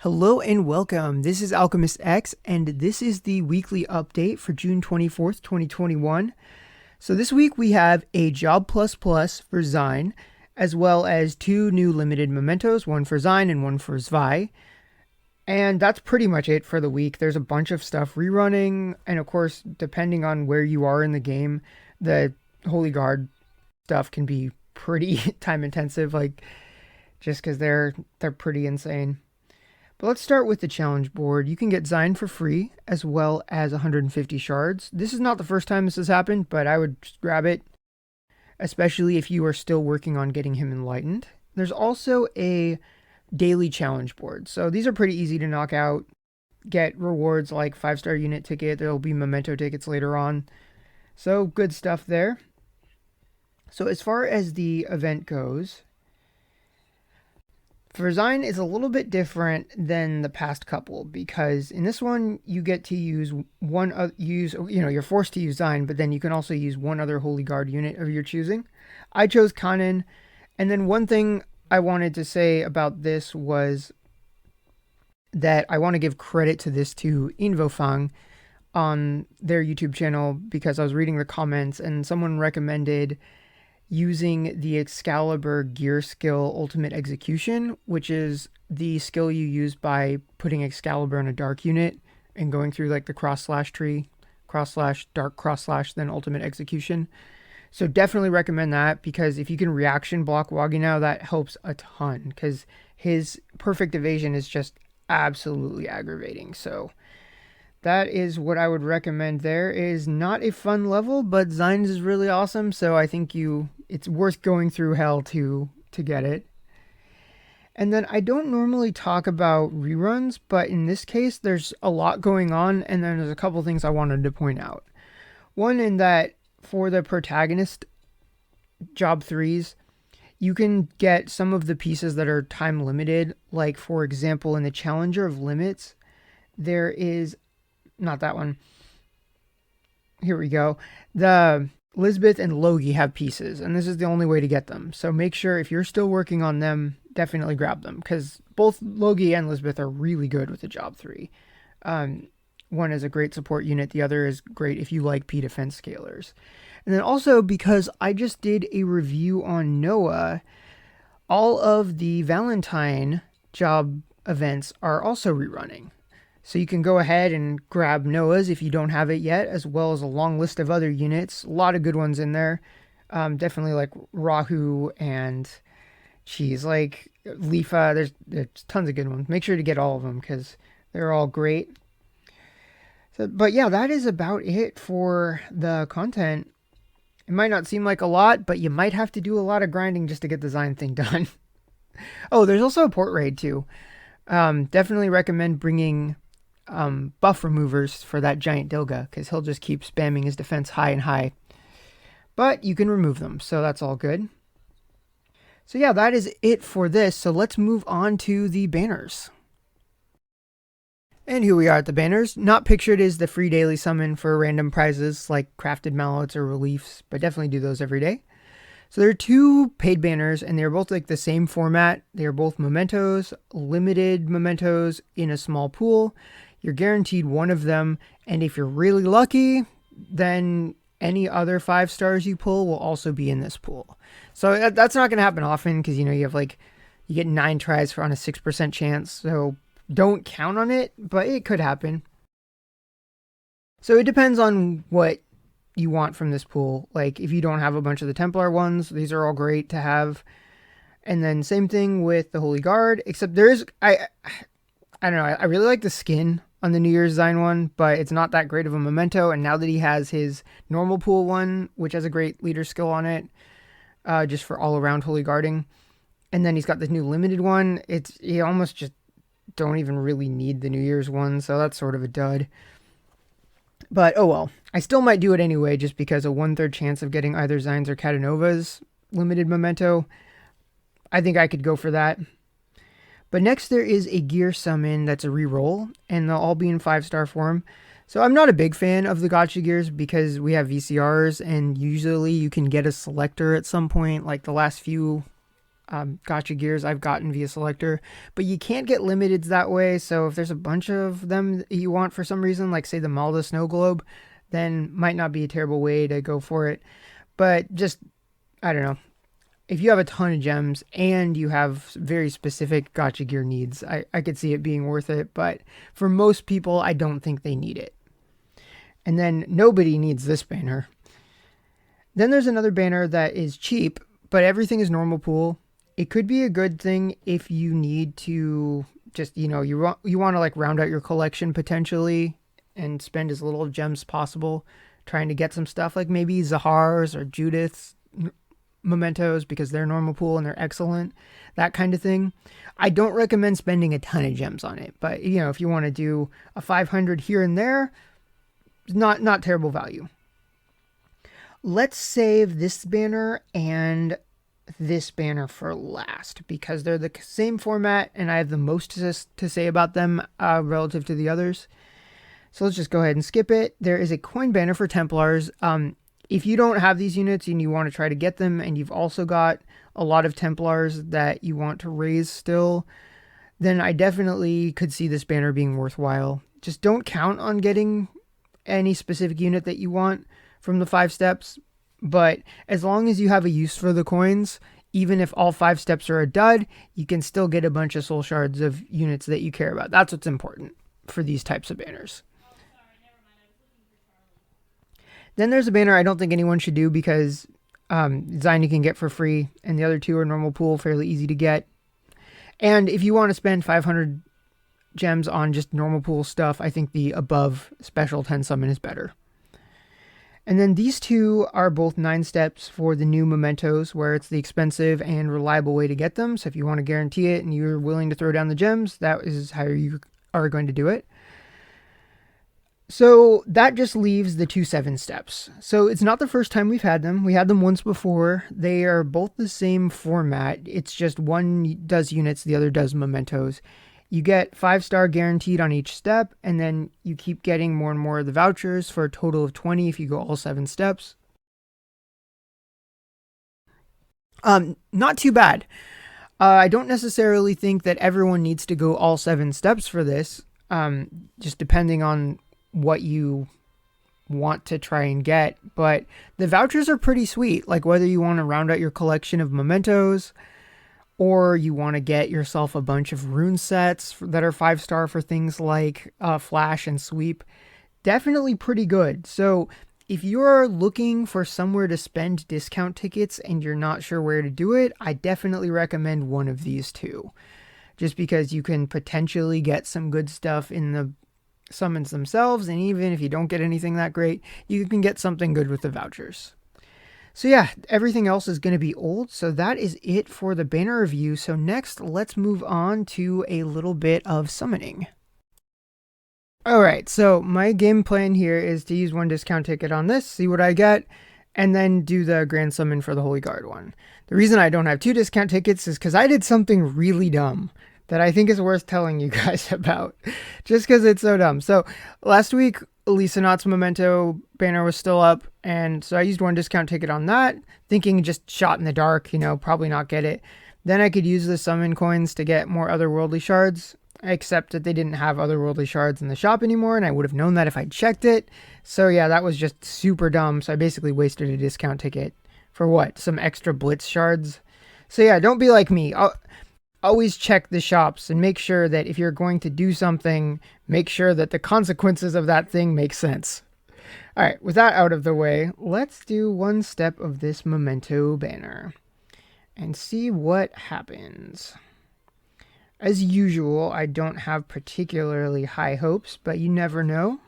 Hello and welcome. This is Alchemistexe, and this is the weekly update for June 24th, 2021. So this week we have a Job++ for Zine, as well as 2 new limited mementos, one for Zine and one for Zwei. And that's pretty much it for the week. There's a bunch of stuff rerunning, and of course, depending on where you are in the game, the Holy Guard stuff can be pretty time intensive, like just because they're pretty insane. But let's start with the challenge board. You can get Zine for free, as well as 150 shards. This is not the first time this has happened, but I would just grab it, especially if you are still working on getting him enlightened. There's also a daily challenge board. So these are pretty easy to knock out. Get rewards like 5-star unit ticket. There'll be memento tickets later on. So good stuff there. So as far as the event goes, for Zine is a little bit different than the past couple, because in this one you get to use you're forced to use Zine, but then you can also use one other Holy Guard unit of your choosing. I chose Kanin, and then one thing I wanted to say about this was that I want to give credit to this to Invofang on their YouTube channel, because I was reading the comments and someone recommended using the Excalibur gear skill Ultimate Execution, which is the skill you use by putting Excalibur in a dark unit and going through like the cross/slash tree, cross/slash, dark cross/slash, then Ultimate Execution. So definitely recommend that, because if you can reaction block Wagi now, that helps a ton, because his perfect evasion is just absolutely aggravating. So that is what I would recommend there. It is not a fun level, but Zine's is really awesome, so I think it's worth going through hell to get it. And then I don't normally talk about reruns, but in this case there's a lot going on, and then there's a couple things I wanted to point out. One, in that for the protagonist job 3s, you can get some of the pieces that are time limited. Like, for example, in the Challenger of Limits, there is not that one. Here we go. The Lisbeth and Logi have pieces, and this is the only way to get them. So make sure, if you're still working on them, definitely grab them, because both Logi and Lisbeth are really good with the job 3. One is a great support unit. The other is great if you like P defense scalers. And then also, because I just did a review on Noah, all of the Valentine job events are also rerunning. So you can go ahead and grab Noah's if you don't have it yet, as well as a long list of other units. A lot of good ones in there. Definitely like Rahu and like Lifa. There's tons of good ones. Make sure to get all of them, because they're all great. So, but yeah, that is about it for the content. It might not seem like a lot, but you might have to do a lot of grinding just to get the Zine thing done. Oh, there's also a port raid too. Definitely recommend bringing buff removers for that giant Dilga, because he'll just keep spamming his defense high and high. But you can remove them, so that's all good. So yeah, that is it for this. So let's move on to the banners. And here we are at the banners. Not pictured is the free daily summon for random prizes like crafted mallets or reliefs, but definitely do those every day. So there are 2 paid banners, and they're both like the same format. They are both mementos, limited mementos in a small pool. You're guaranteed one of them, and if you're really lucky, then any other 5 stars you pull will also be in this pool. So that's not going to happen often, because you get 9 tries on a 6% chance. So don't count on it, but it could happen. So it depends on what you want from this pool. Like, if you don't have a bunch of the Templar ones, these are all great to have. And then same thing with the Holy Guard, except there is, I don't know, I really like the skin on the New Year's Zine one, but it's not that great of a memento. And now that he has his normal pool one, which has a great leader skill on it, just for all around Holy Guarding, and then he's got the new limited one, you almost just don't even really need the New Year's one, so that's sort of a dud. But oh well, I still might do it anyway, just because a 1/3 chance of getting either Zines or Catanovas limited memento, I think I could go for that. But next there is a gear summon that's a reroll, and they'll all be in 5-star form. So I'm not a big fan of the gacha gears, because we have VCRs, and usually you can get a selector at some point. Like the last few gotcha gears I've gotten via selector, but you can't get limiteds that way. So if there's a bunch of them that you want for some reason, like say the Malda Snow Globe, then might not be a terrible way to go for it. But just, I don't know. If you have a ton of gems and you have very specific gotcha gear needs, I could see it being worth it. But for most people, I don't think they need it. And then nobody needs this banner. Then there's another banner that is cheap, but everything is normal pool. It could be a good thing if you need to just, you want to like round out your collection potentially and spend as little gems possible trying to get some stuff like maybe Zahar's or Judith's mementos because they're normal pool and they're excellent, that kind of thing. I don't recommend spending a ton of gems on it, but if you want to do a 500 here and there, not terrible value. Let's save this banner and this banner for last because they're the same format and I have the most to say about them relative to the others. So let's just go ahead and skip it. There is a coin banner for Templars. If you don't have these units and you want to try to get them and you've also got a lot of Templars that you want to raise still, then I definitely could see this banner being worthwhile. Just don't count on getting any specific unit that you want from the 5 steps, but as long as you have a use for the coins, even if all 5 steps are a dud, you can still get a bunch of soul shards of units that you care about. That's what's important for these types of banners. Then there's a banner I don't think anyone should do because design you can get for free, and the other 2 are normal pool, fairly easy to get. And if you want to spend 500 gems on just normal pool stuff, I think the above special 10 summon is better. And then these 2 are both 9 steps for the new mementos, where it's the expensive and reliable way to get them. So if you want to guarantee it and you're willing to throw down the gems, that is how you are going to do it. So that just leaves the 2 7 steps. So it's not the first time we've had them. We had them once before. They are both the same format. It's just one does units, the other does mementos. You get 5-star guaranteed on each step, and then you keep getting more and more of the vouchers for a total of 20 if you go all 7 steps. Not too bad. I don't necessarily think that everyone needs to go all 7 steps for this, just depending on what you want to try and get, but the vouchers are pretty sweet. Like whether you want to round out your collection of mementos or you want to get yourself a bunch of rune sets that are 5-star for things like flash and sweep, definitely pretty good. So if you're looking for somewhere to spend discount tickets and you're not sure where to do it, I definitely recommend one of these 2, just because you can potentially get some good stuff in the summons themselves, and even if you don't get anything that great, you can get something good with the vouchers. So yeah, everything else is going to be old, so that is it for the banner review. So next, let's move on to a little bit of summoning. Alright, so my game plan here is to use 1 discount ticket on this, see what I get, and then do the grand summon for the Holy Guard one. The reason I don't have 2 discount tickets is because I did something really dumb that I think is worth telling you guys about, just because it's so dumb. So last week, Elisa Knott's memento banner was still up, and so I used 1 discount ticket on that, thinking just shot in the dark, probably not get it. Then I could use the summon coins to get more otherworldly shards, except that they didn't have otherworldly shards in the shop anymore, and I would have known that if I'd checked it. So yeah, that was just super dumb. So I basically wasted a discount ticket for what? Some extra blitz shards. So yeah, don't be like me. Always check the shops and make sure that if you're going to do something, make sure that the consequences of that thing make sense. All right, with that out of the way, let's do 1 step of this memento banner and see what happens. As usual, I don't have particularly high hopes, but you never know.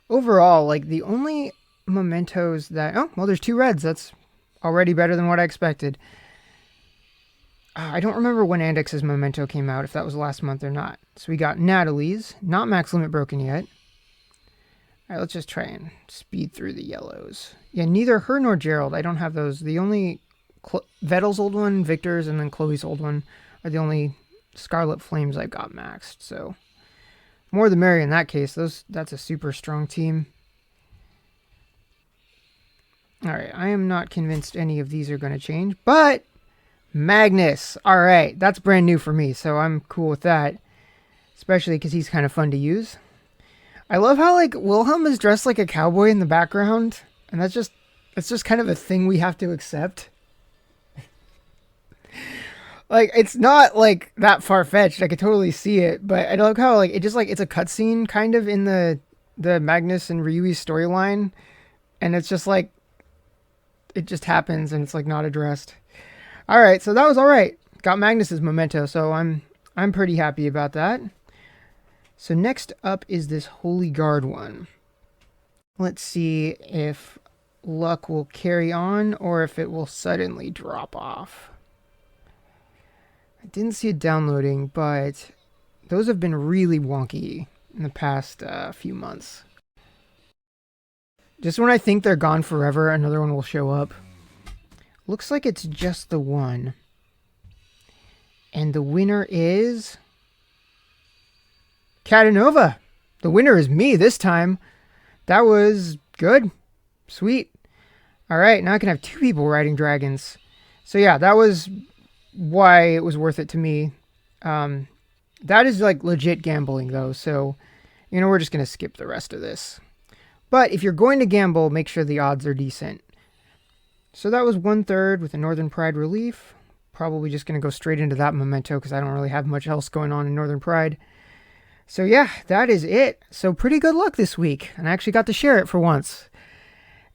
Overall, like the only mementos that... Oh, well, there's 2 reds. That's already better than what I expected. I don't remember when Andex's memento came out, if that was last month or not. So we got Natalie's, not max limit broken yet. All right, let's just try and speed through the yellows. Yeah, neither her nor Gerald. I don't have those. The only Vettel's old one, Victor's, and then Chloe's old one are the only Scarlet Flames I've got maxed. So more the merrier in that case. That's a super strong team. All right, I am not convinced any of these are going to change, but Magnus. All right, that's brand new for me, so I'm cool with that, especially because he's kind of fun to use. I love how like Wilhelm is dressed like a cowboy in the background, and it's just kind of a thing we have to accept. Like, it's not like that far-fetched. I could totally see it, but I love how like it just like it's a cutscene kind of in the Magnus and Ryui's storyline, and it's just like it just happens and it's like not addressed. All right, so that was all right. Got Magnus's memento, so I'm pretty happy about that. So next up is this Holy Guard one. Let's see if luck will carry on or if it will suddenly drop off. I didn't see it downloading, but those have been really wonky in the past few months. Just when I think they're gone forever, another one will show up. Looks like it's just the one. And the winner is Catanova. The winner is me this time. That was good. Sweet. All right, now I can have 2 people riding dragons. So yeah, that was why it was worth it to me. That is like legit gambling though, so you know, we're just going to skip the rest of this. But if you're going to gamble, make sure the odds are decent. So that was 1/3 with a Northern Pride relief. Probably just going to go straight into that memento because I don't really have much else going on in Northern Pride. So yeah, that is it. So pretty good luck this week, and I actually got to share it for once.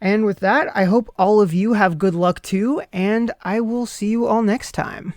And with that, I hope all of you have good luck too, and I will see you all next time.